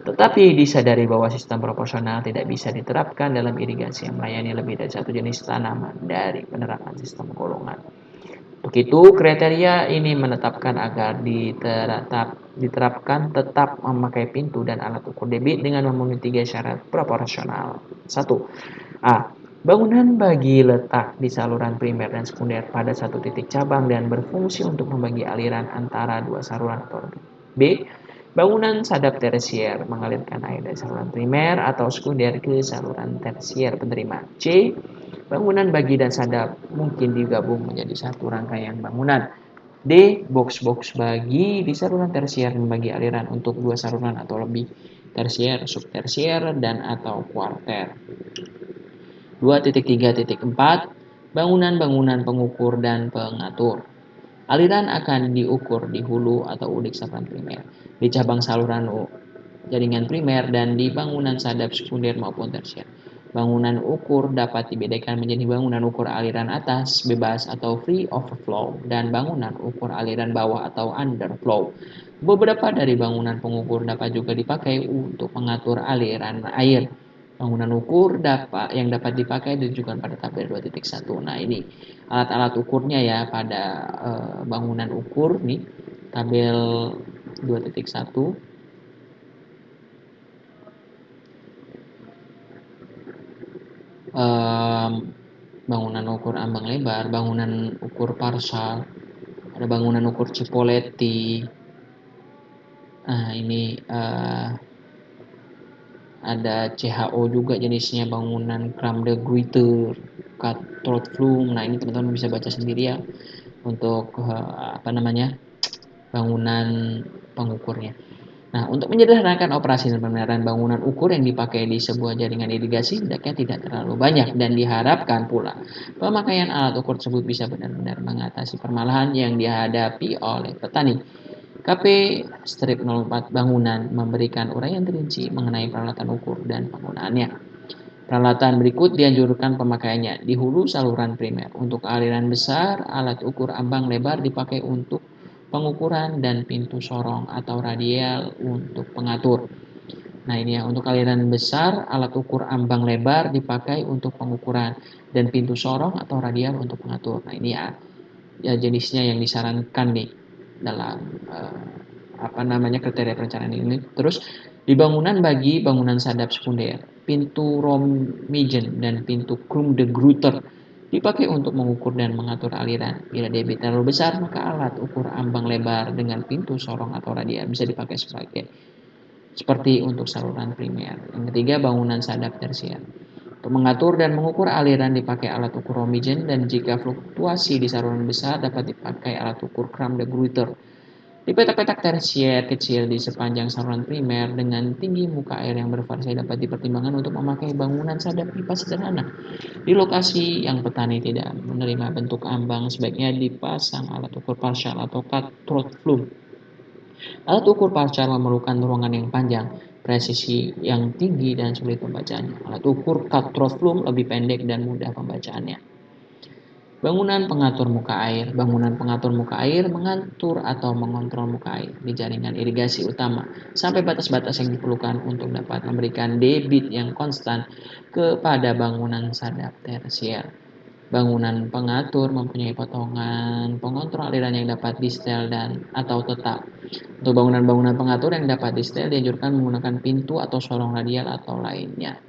Tetapi disadari bahwa sistem proporsional tidak bisa diterapkan dalam irigasi yang melayani lebih dari satu jenis tanaman dari penerapan sistem golongan. Untuk itu, kriteria ini menetapkan agar diterapkan tetap memakai pintu dan alat ukur debit dengan memenuhi 3 syarat proporsional. 1. A. Bangunan bagi letak di saluran primer dan sekunder pada satu titik cabang dan berfungsi untuk membagi aliran antara dua saluran atau lebih. B. Bangunan sadap tersier mengalirkan air dari saluran primer atau sekunder ke saluran tersier penerima. C. Bangunan bagi dan sadap mungkin digabung menjadi satu rangkaian bangunan. D. Box-box bagi di saluran tersier membagi aliran untuk dua saluran atau lebih, tersier, subtersier, dan atau kuarter. 2.3.4 Bangunan-bangunan pengukur dan pengatur. Aliran akan diukur di hulu atau udik saluran primer, di cabang saluran jaringan primer, dan di bangunan sadap sekunder maupun tersier. Bangunan ukur dapat dibedakan menjadi bangunan ukur aliran atas, bebas atau free overflow, dan bangunan ukur aliran bawah atau underflow. Beberapa dari bangunan pengukur dapat juga dipakai untuk mengatur aliran air. Bangunan ukur yang dapat dipakai ditujukan pada tabel 2.1. Nah, ini alat-alat ukurnya ya pada bangunan ukur nih, tabel 2.1. Bangunan ukur ambang lebar, bangunan ukur parsal, ada bangunan ukur Cipoletti. Nah, ini ada CHO juga jenisnya, bangunan Kram de Gruyter, Cathode Flume. Nah, ini teman-teman bisa baca sendiri ya untuk bangunan pengukurnya. Nah, untuk menyederhanakan operasi dan pemeliharaan bangunan ukur yang dipakai di sebuah jaringan irigasi hendaknya tidak terlalu banyak dan diharapkan pula pemakaian alat ukur tersebut bisa benar-benar mengatasi permasalahan yang dihadapi oleh petani. KP Strip 04 Bangunan memberikan uraian rinci mengenai peralatan ukur dan penggunaannya. Peralatan berikut dianjurkan pemakaiannya di hulu saluran primer. Untuk aliran besar, alat ukur ambang lebar dipakai untuk pengukuran dan pintu sorong atau radial untuk pengatur. Nah ini ya, untuk aliran besar, alat ukur ambang lebar dipakai untuk pengukuran dan pintu sorong atau radial untuk pengatur. Nah ini ya jenisnya yang disarankan nih dalam kriteria perencanaan ini. Terus di bangunan bagi bangunan sadap sekunder, pintu Romigen dan pintu Krum de Gruyter dipakai untuk mengukur dan mengatur aliran. Bila debit terlalu besar, maka alat ukur ambang lebar dengan pintu sorong atau radial bisa dipakai seperti untuk saluran primer. Yang ketiga, bangunan sadap tersier. Untuk mengatur dan mengukur aliran dipakai alat ukur Romigen dan jika fluktuasi di saluran besar dapat dipakai alat ukur Krum de Gruyter. Di petak-petak tersier kecil di sepanjang saluran primer dengan tinggi muka air yang bervariasi dapat dipertimbangkan untuk memakai bangunan sadap pipa sederhana. Di lokasi yang petani tidak menerima bentuk ambang, sebaiknya dipasang alat ukur partial atau cut-throat flume. Alat ukur partial memerlukan ruangan yang panjang, presisi yang tinggi dan sulit pembacaannya. Alat ukur cut-throat flume lebih pendek dan mudah pembacaannya. Bangunan pengatur muka air. Bangunan pengatur muka air mengatur atau mengontrol muka air di jaringan irigasi utama sampai batas-batas yang diperlukan untuk dapat memberikan debit yang konstan kepada bangunan sadap tersier. Bangunan pengatur mempunyai potongan pengontrol aliran yang dapat di-setel dan atau tetap. Untuk bangunan-bangunan pengatur yang dapat di-setel dianjurkan menggunakan pintu atau sorong radial atau lainnya.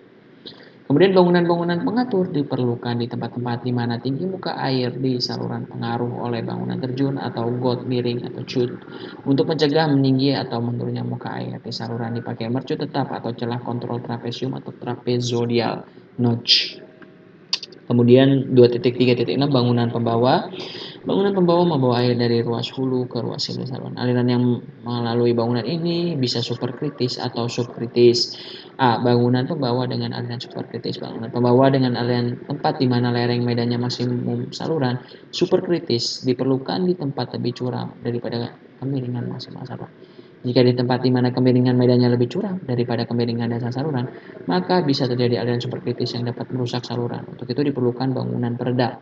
Kemudian bangunan-bangunan pengatur diperlukan di tempat-tempat di mana tinggi muka air di saluran pengaruh oleh bangunan terjun atau got miring atau chute. Untuk mencegah meninggi atau menurunnya muka air di saluran dipakai mercut tetap atau celah kontrol trapesium atau trapezodial notch. Kemudian 2.3.6 bangunan pembawa. Bangunan pembawa membawa air dari ruas hulu ke ruas hilir saluran. Aliran yang melalui bangunan ini bisa superkritis atau subkritis. A. Bangunan pembawa dengan aliran superkritis. Bangunan pembawa dengan aliran tempat di mana lereng medannya maksimum saluran superkritis diperlukan di tempat lebih curam daripada kemiringan maksimal saluran. Jika di tempat di mana kemiringan medannya lebih curam daripada kemiringan dasar saluran, maka bisa terjadi aliran superkritis yang dapat merusak saluran. Untuk itu diperlukan bangunan peredam.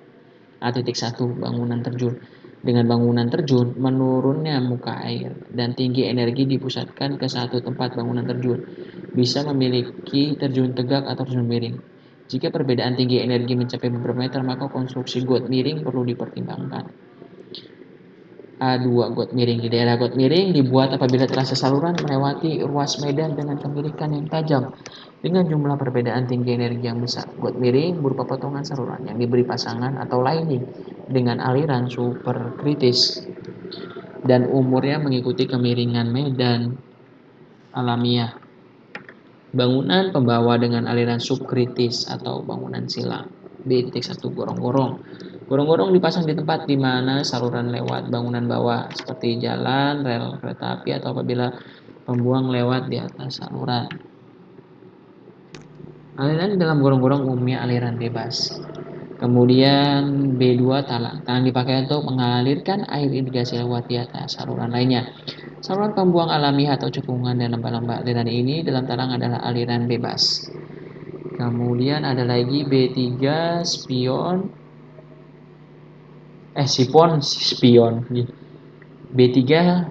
A.1 Bangunan terjun. Dengan bangunan terjun, menurunnya muka air dan tinggi energi dipusatkan ke satu tempat bangunan terjun. Bisa memiliki terjun tegak atau terjun miring. Jika perbedaan tinggi energi mencapai beberapa meter, maka konstruksi got miring perlu dipertimbangkan. A2 got miring. Di daerah got miring dibuat apabila trase saluran melewati ruas medan dengan kemirikan yang tajam dengan jumlah perbedaan tinggi energi yang besar. Got miring berupa potongan saluran yang diberi pasangan atau lining dengan aliran superkritis dan umurnya mengikuti kemiringan medan alamiah. Bangunan pembawa dengan aliran subkritis atau bangunan silang. B.1 Gorong-gorong. Gorong-gorong dipasang di tempat di mana saluran lewat bangunan bawah seperti jalan, rel kereta api atau apabila pembuang lewat di atas saluran. Aliran dalam gorong-gorong umumnya aliran bebas. Kemudian B2 talang. Talang dipakai untuk mengalirkan air irigasi lewat di atas saluran lainnya. Saluran pembuang alami atau cekungan dan lembah-lembah aliran ini dalam talang adalah aliran bebas. Kemudian ada lagi B3 sipon. B3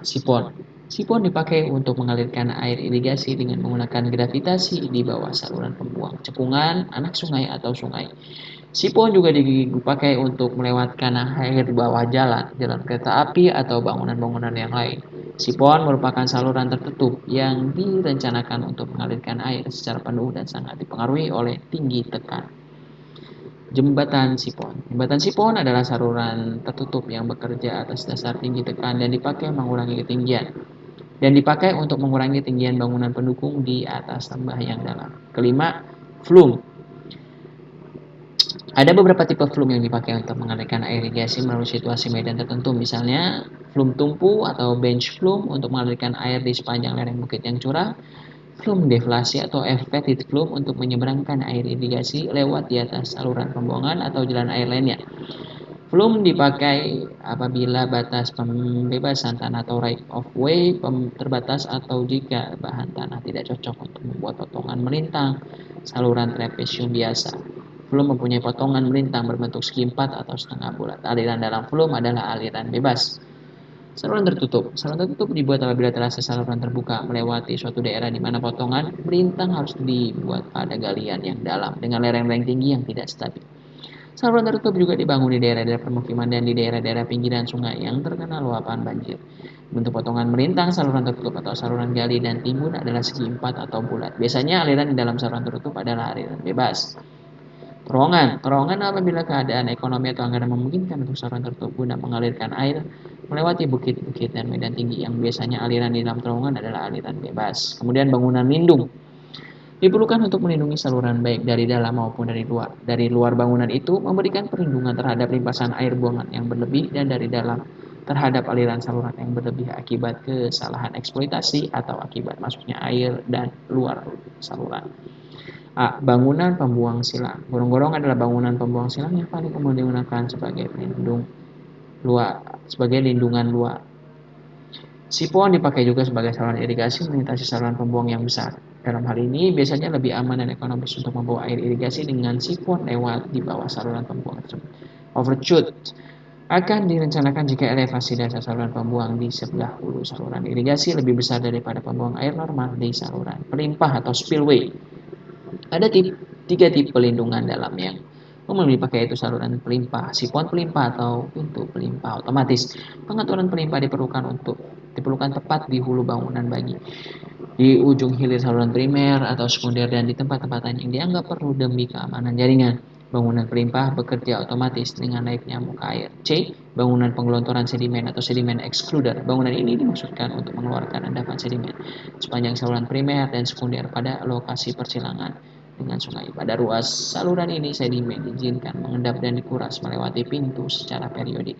sipon. Sipon dipakai untuk mengalirkan air irigasi dengan menggunakan gravitasi di bawah saluran pembuang, cekungan, anak sungai atau sungai. Sipon juga dipakai untuk melewatkan air di bawah jalan kereta api atau bangunan-bangunan yang lain. Sipon merupakan saluran tertutup yang direncanakan untuk mengalirkan air secara penuh dan sangat dipengaruhi oleh tinggi tekan. Jembatan sipon. Jembatan sipon adalah saluran tertutup yang bekerja atas dasar tinggi tekan dan dipakai mengurangi ketinggian. Dan dipakai untuk mengurangi ketinggian bangunan pendukung di atas lembah yang dalam. Kelima, flume. Ada beberapa tipe flume yang dipakai untuk mengalirkan air irigasi melalui situasi medan tertentu, misalnya flume tumpu atau bench flume untuk mengalirkan air di sepanjang lereng bukit yang curam, flume deflasi atau elevated flume untuk menyeberangkan air irigasi lewat di atas saluran pembuangan atau jalan air lainnya. Flume dipakai apabila batas pembebasan tanah atau right of way terbatas atau jika bahan tanah tidak cocok untuk membuat potongan melintang saluran trapesium biasa. Flume mempunyai potongan melintang berbentuk segi empat atau setengah bulat. Aliran dalam flume adalah aliran bebas. Saluran tertutup. Saluran tertutup dibuat apabila terasa saluran terbuka melewati suatu daerah di mana potongan melintang harus dibuat pada galian yang dalam dengan lereng-lereng tinggi yang tidak stabil. Saluran tertutup juga dibangun di daerah-daerah permukiman dan di daerah-daerah pinggiran sungai yang terkena luapan banjir. Bentuk potongan melintang saluran tertutup atau saluran gali dan timbun adalah segi empat atau bulat. Biasanya aliran di dalam saluran tertutup adalah aliran bebas. Terowongan. Terowongan apabila keadaan ekonomi atau anggaran memungkinkan untuk saluran tertutup guna mengalirkan air melewati bukit-bukit dan medan tinggi yang biasanya aliran di dalam terowongan adalah aliran bebas. Kemudian bangunan lindung. Diperlukan untuk melindungi saluran baik dari dalam maupun dari luar. Dari luar bangunan itu memberikan perlindungan terhadap limpasan air buangan yang berlebih dan dari dalam terhadap aliran saluran yang berlebih akibat kesalahan eksploitasi atau akibat masuknya air dan luar saluran. A. Bangunan pembuang silang. Gorong-gorong adalah bangunan pembuang silang yang paling umum digunakan sebagai lindungan luar. Sipon dipakai juga sebagai saluran irigasi melintasi saluran pembuang yang besar. Dalam hal ini, biasanya lebih aman dan ekonomis untuk membawa air irigasi dengan sipon lewat di bawah saluran pembuang tersebut. Overshoot akan direncanakan jika elevasi dasar saluran pembuang di sebelah hulu saluran irigasi lebih besar daripada pembuang air normal di saluran pelimpah atau spillway. Ada tiga tipe pelindungan dalam yang umum dipakai, yaitu saluran pelimpah, sipon pelimpah atau pintu pelimpah otomatis. Pengaturan pelimpah diperlukan tepat di hulu bangunan bagi di ujung hilir saluran primer atau sekunder dan di tempat-tempat lain yang dianggap perlu demi keamanan jaringan. Bangunan pelimpah bekerja otomatis dengan naiknya muka air. C. Bangunan penggelontoran sedimen atau sedimen excluder. Bangunan ini dimaksudkan untuk mengeluarkan endapan sedimen sepanjang saluran primer dan sekunder pada lokasi persilangan dengan sungai. Pada ruas saluran ini sedimen diizinkan mengendap dan dikuras melewati pintu secara periodik.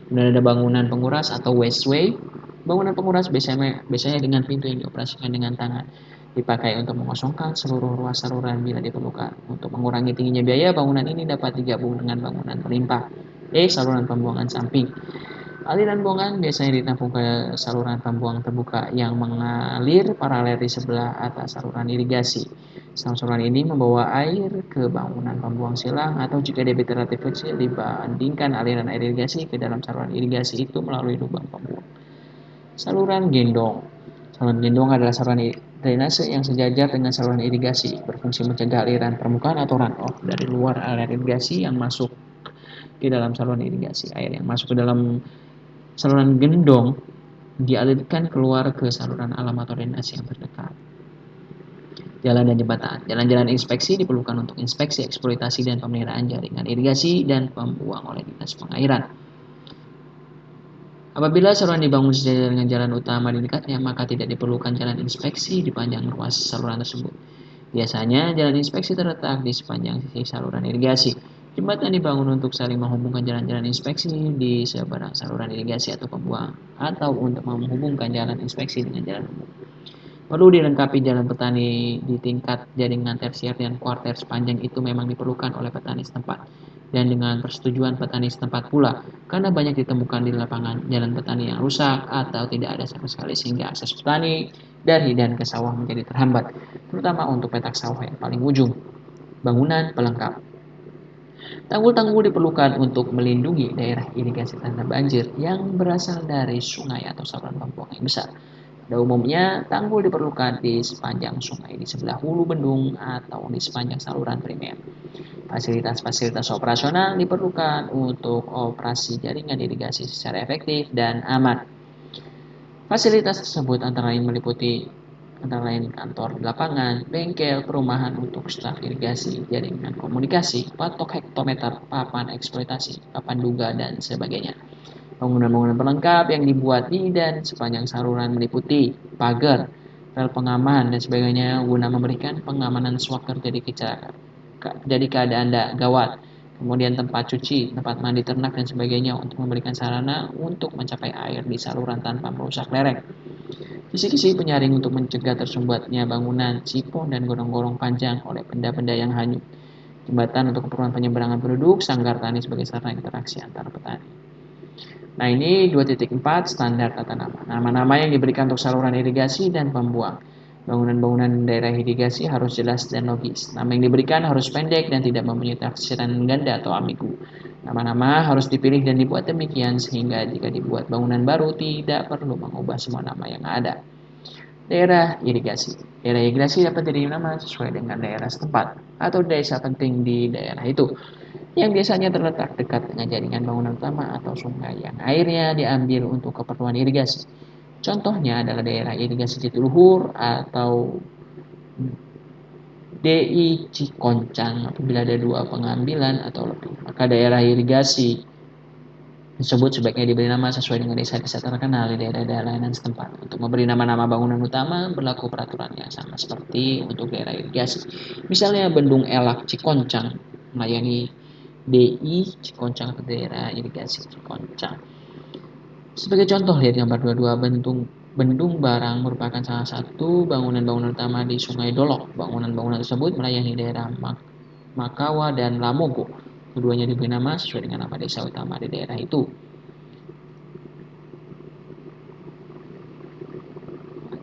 Kemudian ada bangunan penguras atau wasteway. Bangunan penguras biasanya dengan pintu yang dioperasikan dengan tangan. Dipakai untuk mengosongkan seluruh ruas saluran bila diperlukan. Untuk mengurangi tingginya biaya, bangunan ini dapat digabung dengan bangunan pelimpah. Saluran pembuangan samping. Aliran buangan biasanya ditampung ke saluran pembuangan terbuka yang mengalir paralel di sebelah atas saluran irigasi. Saluran ini membawa air ke bangunan pembuang silang atau jika debit relatif kecil dibandingkan aliran air irigasi ke dalam saluran irigasi itu melalui lubang pembuang. Saluran gendong. Saluran gendong adalah saluran drainase yang sejajar dengan saluran irigasi, berfungsi mencegah aliran permukaan atau runoff dari luar aliran irigasi yang masuk di dalam saluran irigasi. Air yang masuk ke dalam saluran gendong dialirkan keluar ke saluran alam atau drainase yang terdekat. Jalan dan jembatan. Jalan-jalan inspeksi diperlukan untuk inspeksi, eksploitasi, dan pemeliharaan jaringan irigasi dan pembuang oleh dinas pengairan. Apabila saluran dibangun sejajar dengan jalan utama di dekatnya, maka tidak diperlukan jalan inspeksi di panjang ruas saluran tersebut. Biasanya, jalan inspeksi terletak di sepanjang sisi saluran irigasi. Jembatan dibangun untuk saling menghubungkan jalan-jalan inspeksi di seberang saluran irigasi atau pembuang, atau untuk menghubungkan jalan inspeksi dengan jalan umum. Perlu dilengkapi jalan petani di tingkat jaringan tersier dan kuarter sepanjang itu memang diperlukan oleh petani setempat dan dengan persetujuan petani setempat pula, karena banyak ditemukan di lapangan jalan petani yang rusak atau tidak ada sama sekali sehingga akses petani dari dan ke sawah menjadi terhambat, terutama untuk petak sawah yang paling ujung. Bangunan pelengkap. Tanggul-tanggul diperlukan untuk melindungi daerah irigasi tanah banjir yang berasal dari sungai atau saluran pembuangan yang besar. Pada umumnya, tanggul diperlukan di sepanjang sungai, di sebelah hulu bendung, atau di sepanjang saluran primer. Fasilitas-fasilitas operasional diperlukan untuk operasi jaringan irigasi secara efektif dan aman. Fasilitas tersebut antara lain meliputi kantor lapangan, bengkel, perumahan untuk staf irigasi, jaringan komunikasi, patok hektometer, papan eksploitasi, papan duga, dan sebagainya. Bangunan-bangunan pelengkap yang dibuat di dan sepanjang saluran meliputi pagar, rel pengaman, dan sebagainya guna memberikan pengamanan sewaktu terjadi keadaan gawat. kemudian tempat cuci, tempat mandi ternak dan sebagainya untuk memberikan sarana untuk mencapai air di saluran tanpa merusak lereng. Kisi-kisi penyaring untuk mencegah tersumbatnya bangunan, sipon, dan gorong-gorong panjang oleh benda-benda yang hanyut. Jembatan untuk keperluan penyeberangan penduduk, sanggar tani sebagai sarana interaksi antar petani. Nah, ini 2.4 standar tata nama. Nama-nama yang diberikan untuk saluran irigasi dan pembuang. Bangunan-bangunan daerah irigasi harus jelas dan logis. Nama yang diberikan harus pendek dan tidak mempunyai tafsiran ganda atau ambigu. Nama-nama harus dipilih dan dibuat demikian sehingga jika dibuat bangunan baru tidak perlu mengubah semua nama yang ada. Daerah irigasi. Daerah irigasi dapat diberi nama sesuai dengan daerah setempat atau desa penting di daerah itu, yang biasanya terletak dekat dengan jaringan bangunan utama atau sungai yang airnya diambil untuk keperluan irigasi. Contohnya adalah daerah irigasi Jatiluhur atau DI Cikoncang apabila ada 2 pengambilan atau lebih. Maka daerah irigasi disebut sebaiknya diberi nama sesuai dengan desa-desa terkenal di daerah-daerah layanan setempat. Untuk memberi nama-nama bangunan utama berlaku peraturan yang sama seperti untuk daerah irigasi. Misalnya Bendung Elak Cikoncang melayani DI Cikoncang atau daerah irigasi Cikoncang. Sebagai contoh, lihat gambar 22, Bendung Barang merupakan salah satu bangunan-bangunan utama di Sungai Dolok. Bangunan-bangunan tersebut melayani daerah Makawa dan Lamogo. Keduanya diberi nama sesuai dengan nama desa utama di daerah itu.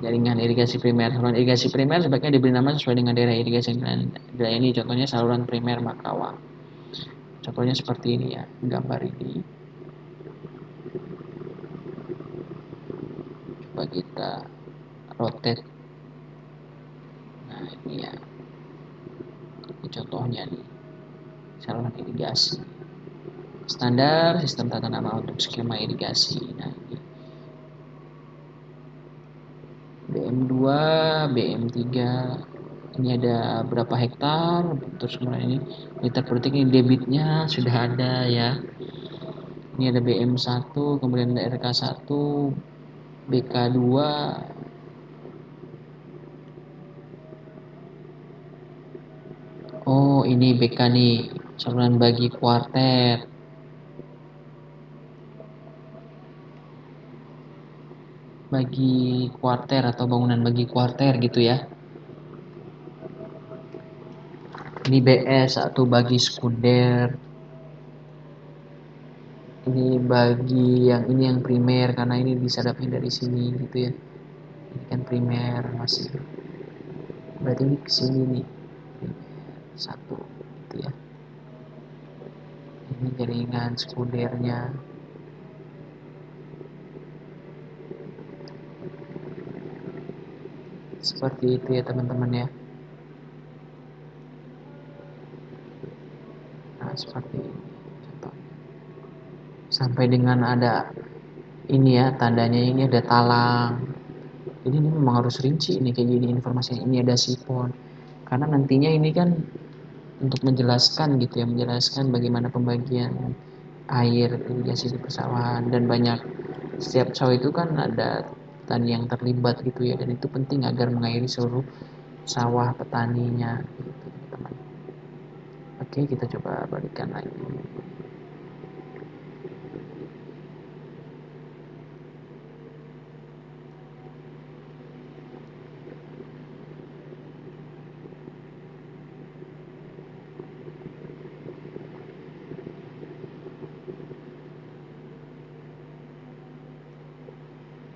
Jaringan irigasi primer. Saluran irigasi primer sebaiknya diberi nama sesuai dengan daerah irigasi yang dilayani. Contohnya saluran primer Makawa. Contohnya seperti ini ya, gambar ini. Coba kita rotate. Nah, ini ya. Ini contohnya nih. Saluran irigasi. Standar sistem tata nama untuk skema irigasi. Nah, ini BM2, BM3. Ini ada berapa hektar, terus kemudian ini liter per detik, ini debitnya sudah ada ya. Ini ada BM1, kemudian ada RK1, BK2. Oh, ini BK nih, saluran bagi kuarter. Bagi kuarter atau bangunan bagi kuarter gitu ya. Ini BS1 bagi sekunder. Ini bagi yang ini yang primer karena ini bisa dapatnya dari sini gitu ya. Ini kan primer masih. Berarti ini ke sini nih. Satu gitu ya. Ini jaringan sekundernya. Seperti itu ya teman-teman ya. Nah, seperti ini contohnya. Sampai dengan ada ini ya, tandanya ini ada talang. Jadi ini memang harus rinci ini kayak gini informasinya. Ini ada sipon. Karena nantinya ini kan untuk menjelaskan gitu ya, menjelaskan bagaimana pembagian air irigasi di persawahan, dan banyak setiap sawah itu kan ada petani yang terlibat gitu ya, dan itu penting agar mengairi seluruh sawah petaninya gitu teman. Oke, kita coba balikan lagi.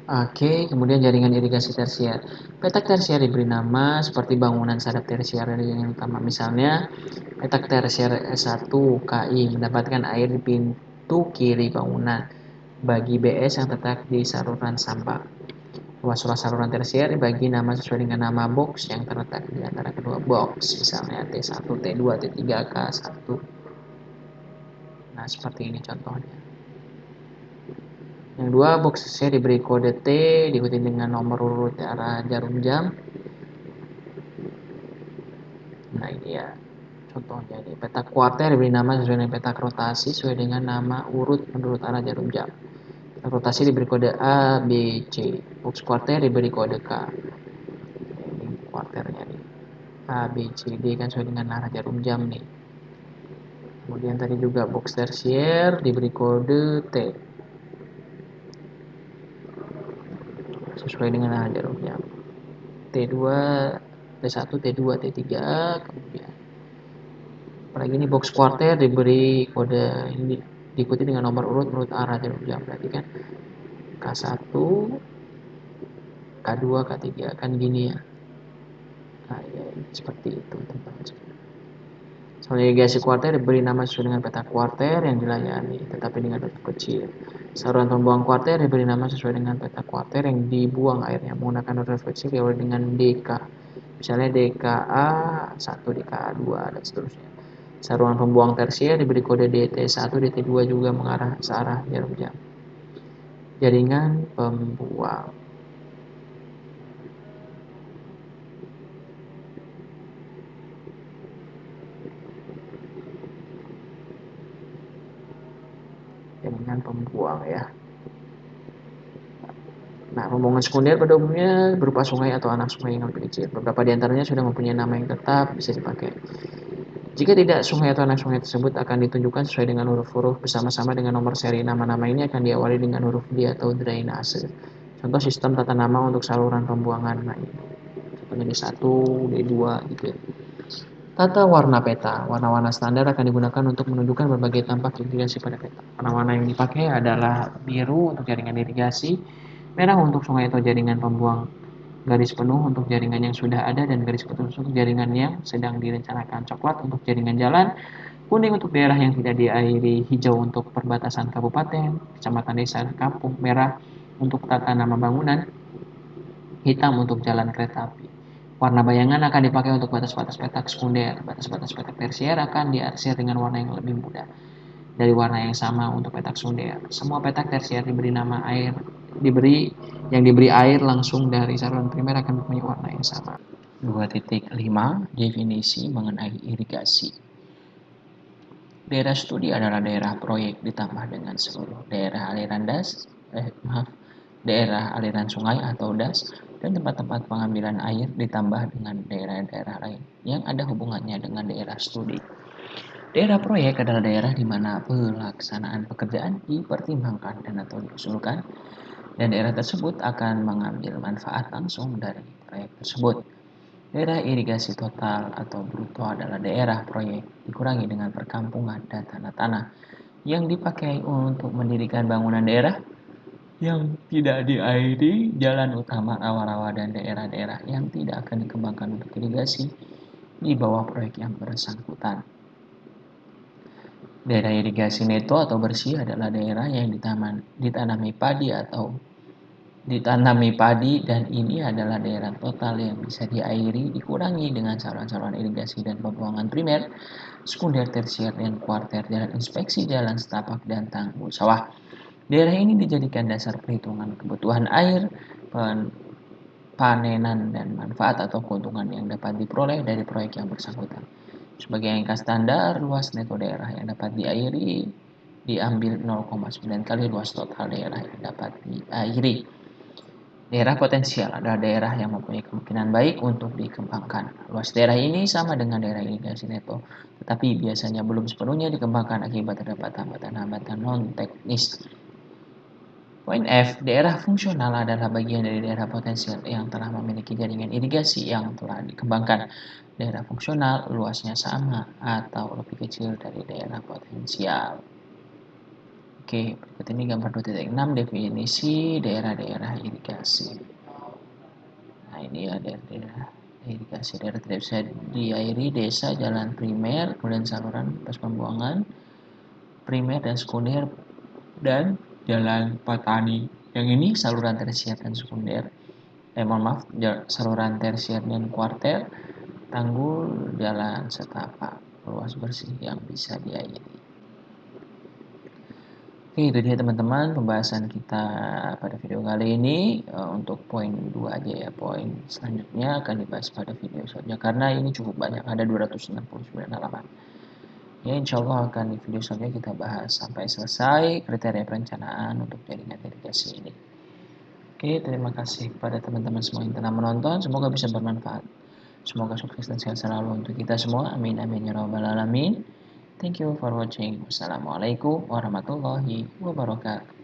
Oke, kemudian jaringan irigasi tersier. Petak tersier diberi nama seperti bangunan sadap tersier yang utama. Misalnya, petak tersier S1 KI mendapatkan air di pintu kiri bangunan bagi BS yang terletak di saluran sampah. Ruas-ruas saluran tersier dibagi nama sesuai dengan nama box yang terletak di antara kedua box. Misalnya T1, T2, T3, K1. Nah, seperti ini contohnya. Yang dua, box C diberi kode T diikuti dengan nomor urut arah jarum jam. Nah, ini ya contohnya ini. Petak kuarter diberi nama sesuai dengan petak rotasi sesuai dengan nama urut menurut arah jarum jam. Petak rotasi diberi kode A, B, C. Box kuarter diberi kode K. Ini kuarternya nih. A, B, C, D kan sesuai dengan arah jarum jam nih. Kemudian tadi juga box tersier diberi kode T sesuai dengan jarum jam. T2, T1, T2, T3, kemudian apalagi ini box quarter diberi kode ini diikuti dengan nomor urut menurut arah jarum jam. Berarti kan K1, K2, K3 kan gini ya. Nah, ya, seperti itu teman-teman. Navigasi kuarter diberi nama sesuai dengan peta kuarter yang dilayani, tetapi dengan huruf kecil. Saluran pembuang kuarter diberi nama sesuai dengan peta kuarter yang dibuang airnya menggunakan huruf kecil diawali dengan DK. Misalnya DKA 1, DKA 2, dan seterusnya. Saluran pembuang tersier diberi kode DT1, DT2 juga mengarah searah jarum jam. Jaringan pembuang. Jaringan pembuang ya. Nah, pembuangan sekunder pada umumnya berupa sungai atau anak sungai yang lebih kecil. Beberapa di antaranya sudah mempunyai nama yang tetap bisa dipakai. Jika tidak, sungai atau anak sungai tersebut akan ditunjukkan sesuai dengan huruf-huruf bersama-sama dengan nomor seri. Nama-nama ini akan diawali dengan huruf D atau drainase. Contoh sistem tata nama untuk saluran pembuangan. Nah, ini contohnya D1, D2 gitu ya. Tata warna peta. Warna-warna standar akan digunakan untuk menunjukkan berbagai tampak irigasi pada peta. Warna-warna yang dipakai adalah biru untuk jaringan irigasi, merah untuk sungai atau jaringan pembuang, garis penuh untuk jaringan yang sudah ada, dan garis putus untuk jaringan yang sedang direncanakan. Coklat untuk jaringan jalan, kuning untuk daerah yang tidak diairi, hijau untuk perbatasan kabupaten, kecamatan, desa, dan kampung, merah untuk tata nama bangunan, hitam untuk jalan kereta api. Warna bayangan akan dipakai untuk batas-batas petak sekunder. Batas-batas petak tersier akan diarsir dengan warna yang lebih mudah dari warna yang sama untuk petak sekunder. Semua petak tersier diberi nama air, diberi air langsung dari saluran primer akan mempunyai warna yang sama. 2.5 Definisi mengenai irigasi. Daerah studi adalah daerah proyek ditambah dengan seluruh daerah aliran daerah aliran sungai atau das, dan tempat-tempat pengambilan air ditambah dengan daerah-daerah lain yang ada hubungannya dengan daerah studi. Daerah proyek adalah daerah di mana pelaksanaan pekerjaan dipertimbangkan dan atau diusulkan, dan daerah tersebut akan mengambil manfaat langsung dari proyek tersebut. Daerah irigasi total atau bruto adalah daerah proyek dikurangi dengan perkampungan dan tanah-tanah yang dipakai untuk mendirikan bangunan daerah yang tidak diairi, jalan utama, rawa-rawa, dan daerah-daerah yang tidak akan dikembangkan untuk irigasi di bawah proyek yang bersangkutan. Daerah irigasi neto atau bersih adalah daerah yang ditanami padi, dan ini adalah daerah total yang bisa diairi dikurangi dengan saluran-saluran irigasi dan pembuangan primer, sekunder, tersier, dan kuarter, jalan inspeksi, jalan setapak, dan tanggul sawah. Daerah ini dijadikan dasar perhitungan kebutuhan air, panenan, dan manfaat atau keuntungan yang dapat diperoleh dari proyek yang bersangkutan. Sebagai angka standar, luas neto daerah yang dapat diairi diambil 0,9 kali luas total daerah yang dapat diairi. Daerah potensial adalah daerah yang mempunyai kemungkinan baik untuk dikembangkan. Luas daerah ini sama dengan daerah irigasi neto, tetapi biasanya belum sepenuhnya dikembangkan akibat terdapat hambatan-hambatan non-teknis. Poin F, daerah fungsional adalah bagian dari daerah potensial yang telah memiliki jaringan irigasi yang telah dikembangkan. Daerah fungsional luasnya sama atau lebih kecil dari daerah potensial. Oke, berikut ini gambar 2.6 definisi daerah-daerah irigasi. Nah, ini ada daerah irigasi. Daerah tidak bisa diairi: desa, jalan primer, kemudian saluran pas pembuangan primer dan sekunder, dan jalan petani. Yang ini saluran tersier dan sekunder. Saluran tersier dan kuarter, tanggul, jalan setapak, luas bersih yang bisa diairi. Oke, itu dia teman-teman pembahasan kita pada video kali ini. Untuk poin 2 aja ya. Poin selanjutnya akan dibahas pada video selanjutnya karena ini cukup banyak, ada 269 halaman. Ya, insya Allah akan di video selanjutnya kita bahas sampai selesai kriteria perencanaan untuk jaringan irigasi ini. Oke, terima kasih kepada teman-teman semua yang telah menonton. Semoga bisa bermanfaat. Semoga sukses dan sehat selalu untuk kita semua. Amin, amin, ya rabbal alamin. Thank you for watching. Wassalamualaikum warahmatullahi wabarakatuh.